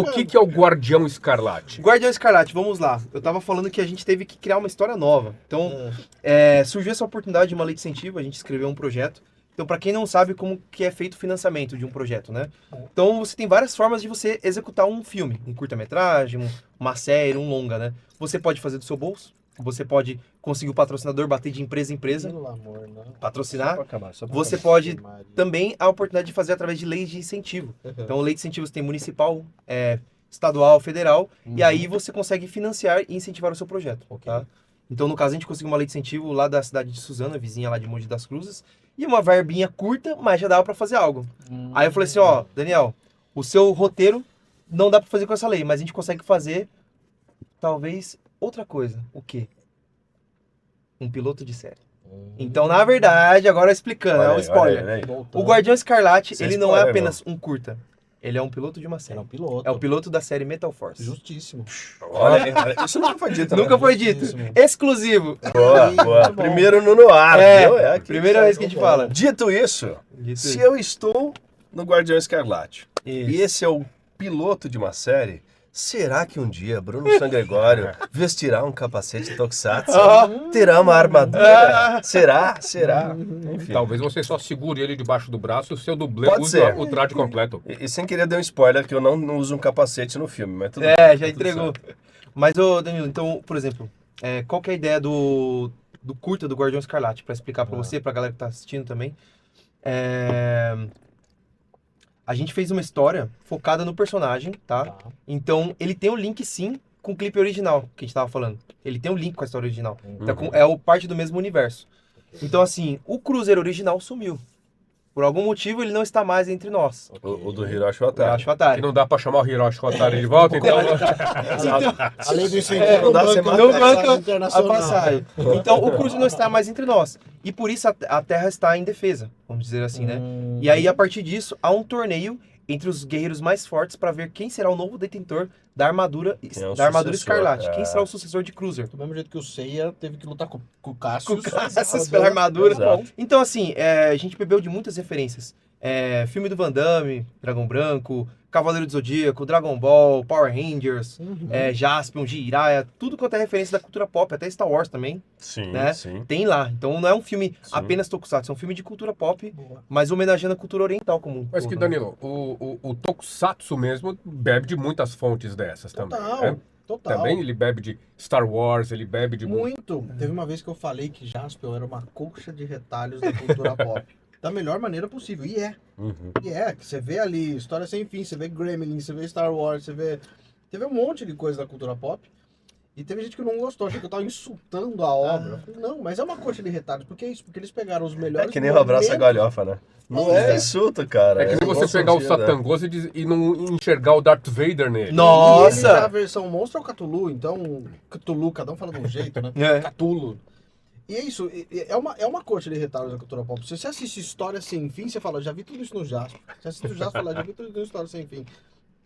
O que é o Guardião Escarlate? Guardião Escarlate, vamos lá. Eu tava falando que a gente teve que criar uma história nova. Então, surgiu essa oportunidade de uma lei de incentivo, a gente escreveu um projeto. Então, para quem não sabe como que é feito o financiamento de um projeto, né? Então, você tem várias formas de você executar um filme, um curta-metragem, uma série, um longa, né? Você pode fazer do seu bolso, você pode conseguir o patrocinador, bater de empresa em empresa, Pelo amor, não. patrocinar. Só pra acabar. Você pode Maria. também a oportunidade de fazer através de leis de incentivo. Então, lei de incentivos tem municipal, estadual, federal, e aí você consegue financiar e incentivar o seu projeto. Tá? Então, no caso, a gente conseguiu uma lei de incentivo lá da cidade de Suzana, vizinha lá de Mogi das Cruzes, e uma verbinha curta, mas já dava pra fazer algo. Aí eu falei assim, ó, Daniel, o seu roteiro não dá pra fazer com essa lei, mas a gente consegue fazer, talvez, outra coisa. O quê? Um piloto de série. Então, na verdade, agora explicando, é um spoiler. Olha aí. O Guardião Escarlate, Sem ele não é spoiler, apenas um curta. Ele é um piloto de uma série. Era um piloto. É o piloto da série Metal Force. Justíssimo. Olha, isso nunca foi dito, né? Nunca foi dito. Justíssimo. Exclusivo. Boa, boa. Muito bom. Primeiro no ar, viu? Aqui. Primeira vez que a gente fala. Dito isso, se eu estou no Guardião Escarlate e esse é o piloto de uma série, será que um dia Bruno San Gregório vestirá um capacete Tokusatsu? Terá uma armadura? Será? Será? Enfim. Talvez você só segure ele debaixo do braço e o seu dublê Pode use ser. o traje completo. E sem querer dar um spoiler que eu não uso um capacete no filme, mas tudo bem, Já tá tudo entregou. certo. Mas, ô Danilo, então, por exemplo, qual que é a ideia do curta do Guardião Escarlate? Pra explicar pra você, pra galera que tá assistindo também. A gente fez uma história focada no personagem, tá? Então, ele tem um link, sim, com o clipe original, que a gente tava falando. Ele tem um link com a história original. Então, parte do mesmo universo. Então, assim, o Cruzeiro original sumiu. Por algum motivo, ele não está mais entre nós. O do Hiroshi Eu Watari. acho Que Atari. não dá pra chamar o Hiroshi Kotari de volta, então... Além do incentivo, não dá banco, sem não matar. Não banco banca a internacional. passagem. Então, o Cruzeiro não está mais entre nós. E por isso a Terra está em defesa, vamos dizer assim, né? E aí, a partir disso, há um torneio entre os guerreiros mais fortes para ver quem será o novo detentor da armadura, Quem é o armadura sucessor, Escarlate. Quem será o sucessor de Cruiser? Do mesmo jeito que o Seiya teve que lutar com o Cassius. Com o Cassius pela armadura. Exato. Então, assim, a gente bebeu de muitas referências. Filme do Van Damme, Dragão Branco, Cavaleiro do Zodíaco, Dragon Ball, Power Rangers, Jaspion, Jiraiya, tudo quanto é referência da cultura pop, até Star Wars também, Sim, né? sim. Tem lá. Então não é um filme Sim. apenas tokusatsu, é um filme de cultura pop, mas homenageando a cultura oriental como um Mas que, todo, né? Danilo, o Tokusatsu mesmo bebe de muitas fontes dessas também, Total, né? total. Também ele bebe de Star Wars, ele bebe de... Muito. Teve uma vez que eu falei que Jaspion era uma colcha de retalhos da cultura pop. Da melhor maneira possível. E é. Uhum. E é. Que você vê ali História Sem Fim, você vê Gremlin, você vê Star Wars, você vê... Teve um monte de coisa da cultura pop. E teve gente que não gostou, achou que eu tava insultando a obra. Eu falei, não, mas é uma colcha de retalhos. Por que isso? Porque eles pegaram os É melhores que nem o abraço à momentos. galhofa, né? Não é insulto, cara. É que nem no você bom pegar o sentido, né? Satangoso e não enxergar o Darth Vader nele. E ele, Nossa! a versão monstro é o Cthulhu, então... Cthulhu, cada um fala de um jeito, né? É. Cthulhu. E é isso, é uma corte de retalhos da cultura pop. Se você assiste História Sem Fim, você fala, já vi tudo isso no Jasper. Você assiste o Jasper, fala, já vi tudo isso no História Sem Fim.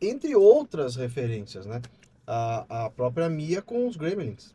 Entre outras referências, né? A própria Mia com os Gremlins.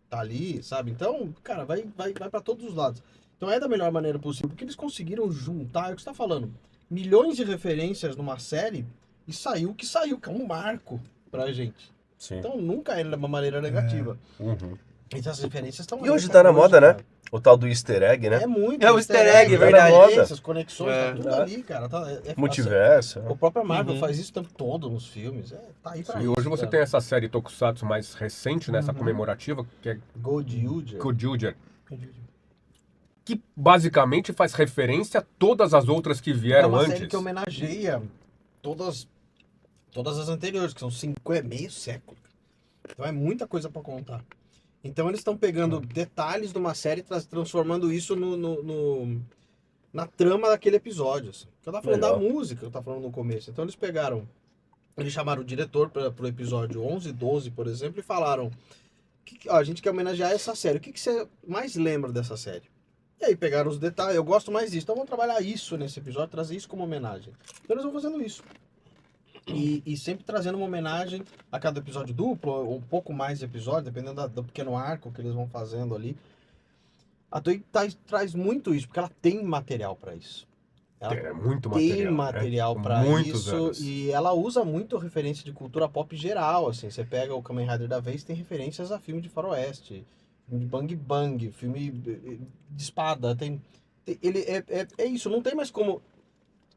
Tá ali, sabe? Então, cara, vai pra todos os lados. Então é da melhor maneira possível, porque eles conseguiram juntar, é o que você tá falando, milhões de referências numa série e saiu o que saiu, que é um marco pra gente. Sim. Então nunca é de uma maneira negativa. Uhum. Então as referências estão E hoje tá na moda, né? O tal do easter egg, né? É muito. É o easter egg, é verdade. Essas conexões, É. tá tudo ali, cara. Multiverso. O próprio Marvel faz isso o tempo todo nos filmes. Tá aí pra E isso, hoje você cara. tem essa série Tokusatsu mais recente, nessa comemorativa, que é Goldilger. Gojuger, que basicamente faz referência a todas as outras que É vieram uma antes. série que homenageia todas as anteriores, que são 5, meio século. Então é muita coisa pra contar. Então eles estão pegando detalhes de uma série e transformando isso na trama daquele episódio. Assim. Eu tava falando Legal. da música, eu tava falando no começo. Então eles chamaram o diretor pro episódio 11, 12, por exemplo, e falaram, a gente quer homenagear essa série. O que você mais lembra dessa série? E aí pegaram os detalhes, eu gosto mais disso. Então vamos trabalhar isso nesse episódio, trazer isso como homenagem. Então eles vão fazendo isso. E sempre trazendo uma homenagem a cada episódio duplo, ou um pouco mais de episódio, dependendo do pequeno arco que eles vão fazendo ali. A Toei traz muito isso, porque ela tem material pra isso. Ela É muito tem material. material né? pra Muitos isso anos. e ela usa muito referência de cultura pop geral, assim. Você pega o Kamen Rider da vez, tem referências a filme de faroeste, filme de Bang Bang, filme de espada, ele é isso, não tem mais como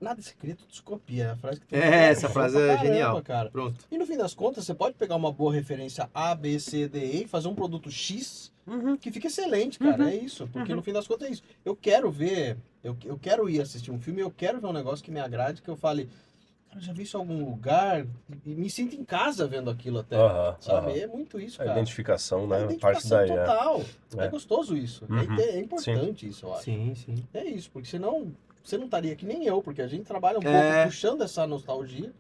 nada se cria, tudo se copia, é a frase que tem Essa pra frase é caramba, genial. cara. Pronto. E no fim das contas, você pode pegar uma boa referência A, B, C, D, E e fazer um produto X que fica excelente, cara. É isso. Porque no fim das contas é isso. Eu quero ver, eu quero ir assistir um filme, eu quero ver um negócio que me agrade, que eu fale, cara, eu já vi isso em algum lugar e me sinto em casa vendo aquilo até. Aham, Sabe? aham. É muito isso, A cara. identificação, né? É Parte identificação daí, total. É É. gostoso isso. Uhum. É importante isso, eu acho. Sim, sim. É isso, porque senão você não estaria que nem eu, porque a gente trabalha um É. pouco puxando essa nostalgia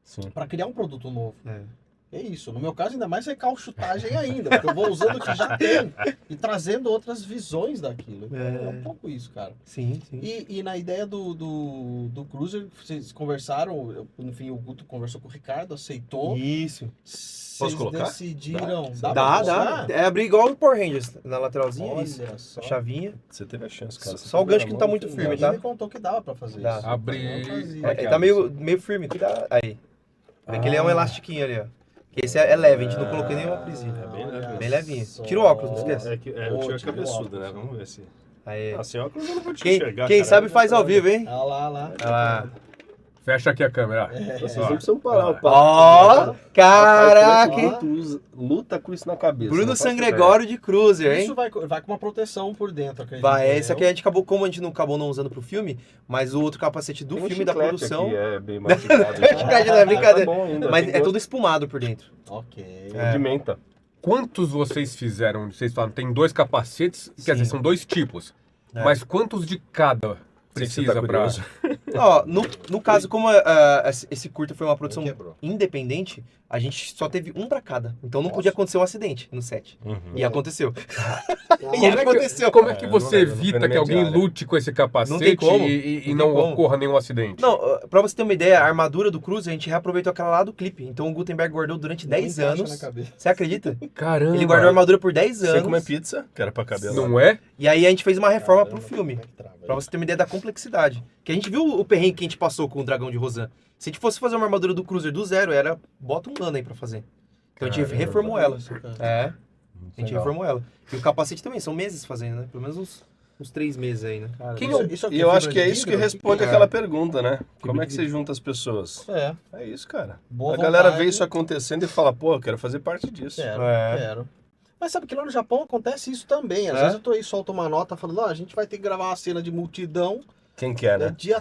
Sim. para criar um produto novo. É. É isso. No meu caso, ainda mais recalchutagem ainda, porque eu vou usando o que já tem e trazendo outras visões daquilo. Então, é um pouco isso, cara. Sim, sim. E na ideia do Cruiser, vocês conversaram, enfim, o Guto conversou com o Ricardo, aceitou. Isso. Vocês colocar? decidiram. Dá? pra Dá. colocar? É abrir igual o Power Rangers, na lateralzinha, Olha isso. só. A chavinha. Você teve a chance, cara. Só o gancho que não tá muito firme, Ninguém tá? me contou que dava pra fazer Dá. isso. Abrir- Eu não fazia. Como é que Ele é? tá meio firme, cuidado. Aí. Vê que ele é um elastiquinho ali, ó. Que esse é leve, a gente não colocou nenhuma presilha. É bem Olha leve. Bem levinho. só. Tira o óculos, não esquece. É que eu Ô, tinha tira o cabeçudo, né? óculos. Vamos ver se. Aí. Ah, sem óculos eu não vou te Quem enxergar. quem cara. sabe faz ao vivo, hein? Olha lá, olha lá. Olha lá. Fecha aqui a câmera. Vocês Ó. não precisam parar o papo. Ó, caraca, hein? Tu luta com isso na cabeça. Bruno não faço Sangregório de Cruiser, hein? Isso vai com uma proteção por dentro, acredito. Vai, esse eu. aqui a gente acabou, como a gente não acabou não usando pro filme, mas o outro capacete do Tem um filme da chiclete produção. aqui, é bem mastigado. Chiclete não é brincadeira. Tá bom ainda, Mas tem é gosto todo espumado por dentro. Ok. de menta. Quantos vocês fizeram? Vocês falam, tem 2 capacetes, quer dizer, Sim. são 2 tipos. É. Mas quantos de cada Sei que você precisa tá pra... curioso. Ó, no caso, como esse curta foi uma produção Quebrou. independente, a gente só teve um pra cada. Então não Nossa. podia acontecer um acidente no set. E aconteceu. Como é que- aconteceu. Como é que É, eu você não lembro, não foi evita na que minha alguém diária. lute com esse capacete Não tem como. e Não não tem como. ocorra nenhum acidente? Não, pra você ter uma ideia, a armadura do Cruiser, a gente reaproveitou aquela lá do clipe. Então o Gutenberg guardou durante 10 Não encaixa anos. na cabeça. Você acredita? Caramba! Ele guardou a armadura por 10 Sem anos. comer pizza, que era pra cabelo. Não é? E aí a gente fez uma reforma Caramba, pro filme. como é que trava Pra aí? você ter uma ideia da complexidade. Que a gente viu o perrengue que a gente passou com o Dragão de Rosan. Se a gente fosse fazer uma armadura do Cruiser do zero, era bota um ano aí pra fazer. Então a gente Caramba. reformou ela. Isso, cara. É, a gente Legal. reformou ela. E o capacete também, são meses fazendo, né? Pelo menos uns 3 meses aí, né? Quem Isso- é o- isso aqui E eu fibra acho que é de isso que vidro? responde É. aquela pergunta, né? Como é que de você junta as pessoas? É. É isso, cara. Boa A galera vontade. vê isso acontecendo e fala, pô, eu quero fazer parte disso. Quero, É. quero. Mas sabe que lá no Japão acontece isso também. Às É? vezes eu tô aí, solto uma nota falando, ó, a gente vai ter que gravar uma cena de multidão, Quem quer, né? dia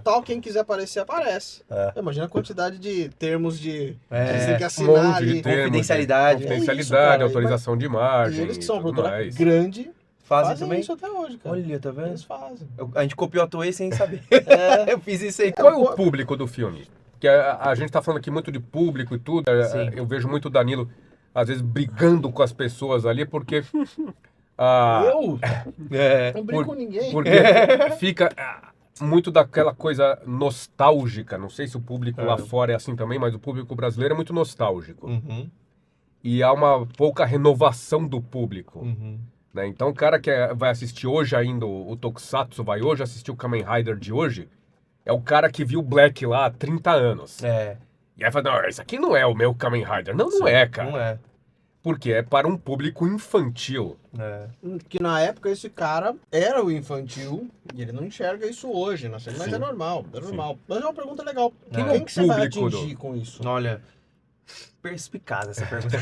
tal, quem quiser aparecer, aparece. É. Imagina a quantidade de termos de... É, eles têm que um assinar monte de ali. termos, Confidencialidade. Confidencialidade, É isso, cara. autorização de imagem. E eles que são uma tudo produtora mais. grande, Fazem fazem também? isso até hoje, cara. Olha, tá vendo? Eles fazem. A gente copiou a Toei sem saber. É, Eu fiz isso aí. Qual é o público do filme? Que a gente tá falando aqui muito de público e tudo. Sim. Eu vejo muito o Danilo, às vezes, brigando com as pessoas ali, porque... ah, eu É. não brinco por- com ninguém. Porque fica muito daquela coisa nostálgica. Não sei se o público lá fora é assim também, mas o público brasileiro é muito nostálgico. Uhum, E há uma pouca renovação do público. uhum. Né? Então o cara que vai assistir hoje ainda o Tokusatsu, vai hoje assistir o Kamen Rider de hoje, é o cara que viu o Black lá há 30 anos. É, E aí fala, não, isso aqui não é o meu Kamen Rider. Não, não é, cara. não é. Porque é para um público infantil. É. Que na época esse cara era o infantil e ele não enxerga isso hoje, né? Mas Sim. é normal, é normal. Mas é uma pergunta legal. Quem Quem, é o que você vai público do- atingir com isso? Olha, perspicaz essa pergunta.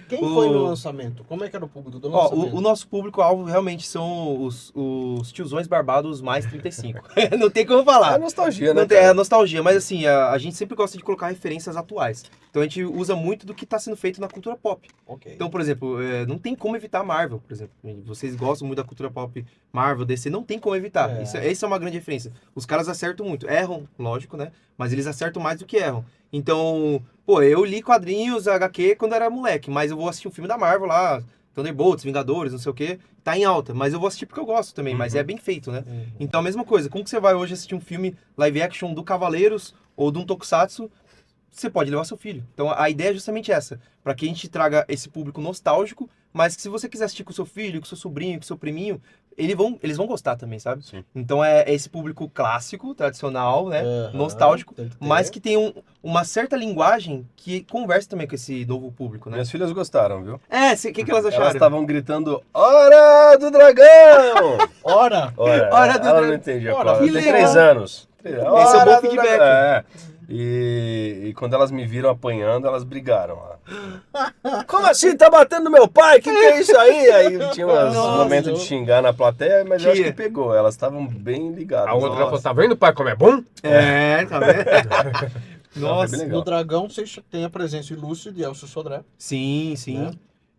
Quem O- foi no lançamento? Como é que era o público do Ó, lançamento? o nosso público-alvo realmente são os tiozões barbados mais 35. Não tem como falar. É nostalgia, né? Não tem, é cara? nostalgia, mas assim, a gente sempre gosta de colocar referências atuais. Então a gente usa muito do que está sendo feito na cultura pop. Ok. Então, por exemplo, não tem como evitar Marvel, por exemplo. Vocês gostam muito da cultura pop Marvel, DC, não tem como evitar. É. Isso é uma grande diferença. Os caras acertam muito. Erram, lógico, né? Mas eles acertam mais do que erram. Então, pô, eu li quadrinhos, HQ, quando era moleque, mas eu vou assistir um filme da Marvel lá, Thunderbolts, Vingadores, não sei o quê, tá em alta. Mas eu vou assistir porque eu gosto também, mas é bem feito, né? Uhum. Então, a mesma coisa. Como que você vai hoje assistir um filme live action do Cavaleiros ou de um Tokusatsu você pode levar seu filho. Então a ideia é justamente essa, para que a gente traga esse público nostálgico, mas que se você quiser assistir com seu filho, com seu sobrinho, com seu priminho, eles vão gostar também, sabe? Sim. Então é esse público clássico, tradicional, né? Aham, Nostálgico, tem que ter. mas que tem uma certa linguagem que conversa também com esse novo público, né? Minhas filhas gostaram, viu? O que elas acharam? Elas estavam gritando, Hora do Dragão! Ora! Hora do Ela Dragão. não entendia Hora, qual. que Tem legal. 3 anos. Esse é o bom feedback. É. E quando elas me viram apanhando, elas brigaram lá. Como assim? Tá batendo meu pai? Que é isso aí? Aí tinha uns Nossa. momentos de xingar na plateia, mas eu acho Tia. que pegou. Elas estavam bem ligadas. A outra Nossa. falou, tá vendo, pai, como é bom? Tá vendo? Não, Nossa. foi bem legal. No Dragão, vocês têm a presença ilustre de Elcio Sodré. Sim, sim. Né?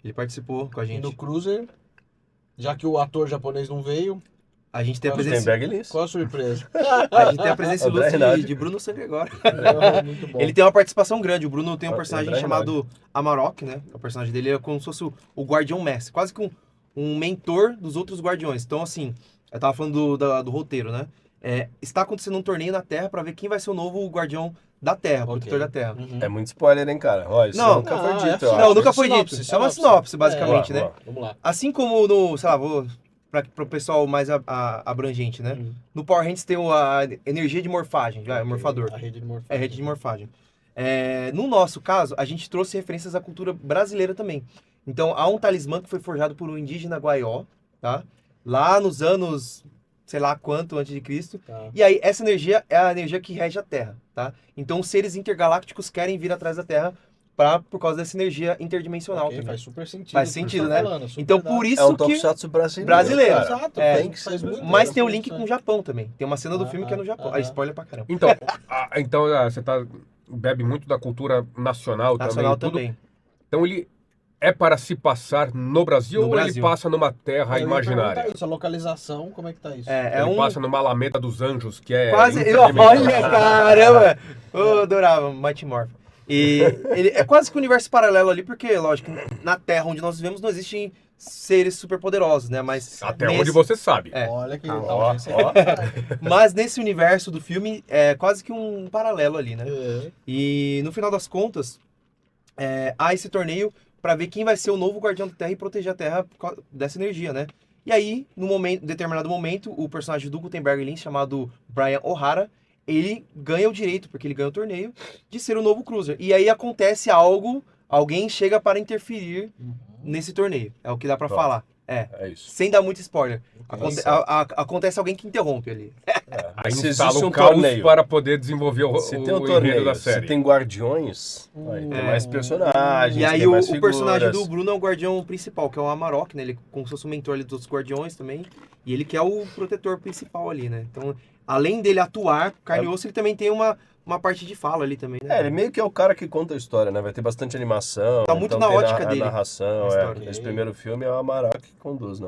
Ele participou com a E gente. no Cruiser, já que o ator japonês não veio, A gente tem a presença, Gutenberg Lins. qual a surpresa? a gente tem a presença André ilustre Renato. de Bruno Sanguegora. Muito bom. Ele tem uma participação grande. O Bruno tem um Ah, personagem André chamado Amarok, né? O personagem dele é como se fosse o Guardião Mestre. Quase que um mentor dos outros Guardiões. Então, assim, eu tava falando do roteiro, né? Está acontecendo um torneio na Terra pra ver quem vai ser o novo Guardião da Terra, o Ok. protetor da Terra. Uhum. É muito spoiler, hein, cara? Ó, isso Não. nunca foi Ah, dito, é eu só- Não, acho. nunca foi Sinopse, dito. É uma sinopse, basicamente, Boa, né? boa. Vamos lá. Assim como no, sei lá, para o pessoal mais abrangente, né? Uhum. No Power Rangers tem a energia de morfagem, já, é o morfador. A rede de morfagem. É rede de morfagem. No nosso caso, a gente trouxe referências à cultura brasileira também. Então, há um talismã que foi forjado por um indígena Guaió, tá? Lá nos anos, sei lá quanto antes de Cristo. Tá. E aí, essa energia é a energia que rege a Terra, tá? Então, os seres intergalácticos querem vir atrás da Terra por causa dessa energia interdimensional Ok, também. faz super sentido. Faz o que você sentido, tá né? falando, super Então, dá. por isso É um que... tokusatsu brasileiro. Brasileiro. cara. Exato, É, tem que faz muito Mas bem, tem o faz link muito com o bem. Japão também. Tem uma cena do filme que é no Japão. ah, Spoiler pra caramba. Então, você bebe muito da cultura nacional, Nacional também. também. Então ele é para se passar no Brasil No ou ele Brasil. passa numa terra Eu ia imaginária? perguntar isso, a localização, como é que tá isso? Ele passa numa Alameda dos Anjos, que é Quase. interdimensional. Olha, caramba! Eu adorava Mighty Morphin. E ele é quase que um universo paralelo ali, porque, lógico, na Terra onde nós vivemos não existem seres superpoderosos, né? Mas Até nesse, onde você sabe. Olha que ó, mas nesse universo do filme é quase que um paralelo ali, né? É. E no final das contas, há esse torneio para ver quem vai ser o novo Guardião da Terra e proteger a Terra por causa dessa energia, né? E aí, determinado momento, o personagem do Gutenberg Lins, chamado Brian O'Hara, ele ganha o direito, porque ele ganha o torneio, de ser o novo Cruiser. E aí acontece algo, alguém chega para interferir nesse torneio. É o que dá para Pronto. falar. É isso. Sem dar muito spoiler. Nossa. Acontece alguém que interrompe ali. Aí Se instala existe o um caos torneio. para poder desenvolver Se tem um enredo torneio, da se série. tem guardiões, aí tem mais personagens, E aí tem o mais figuras. personagem do Bruno é o guardião principal, que é o Amarok, né? Ele é como se fosse o mentor ali dos outros guardiões também. E ele que é o protetor principal ali, né? Então, além dele atuar carne e osso, ele também tem uma parte de fala ali também, né? Ele meio que é o cara que conta a história, né? Vai ter bastante animação. Tá muito então na tem ótica a dele, narração, a história. Esse primeiro filme é o Amarok que conduz, né?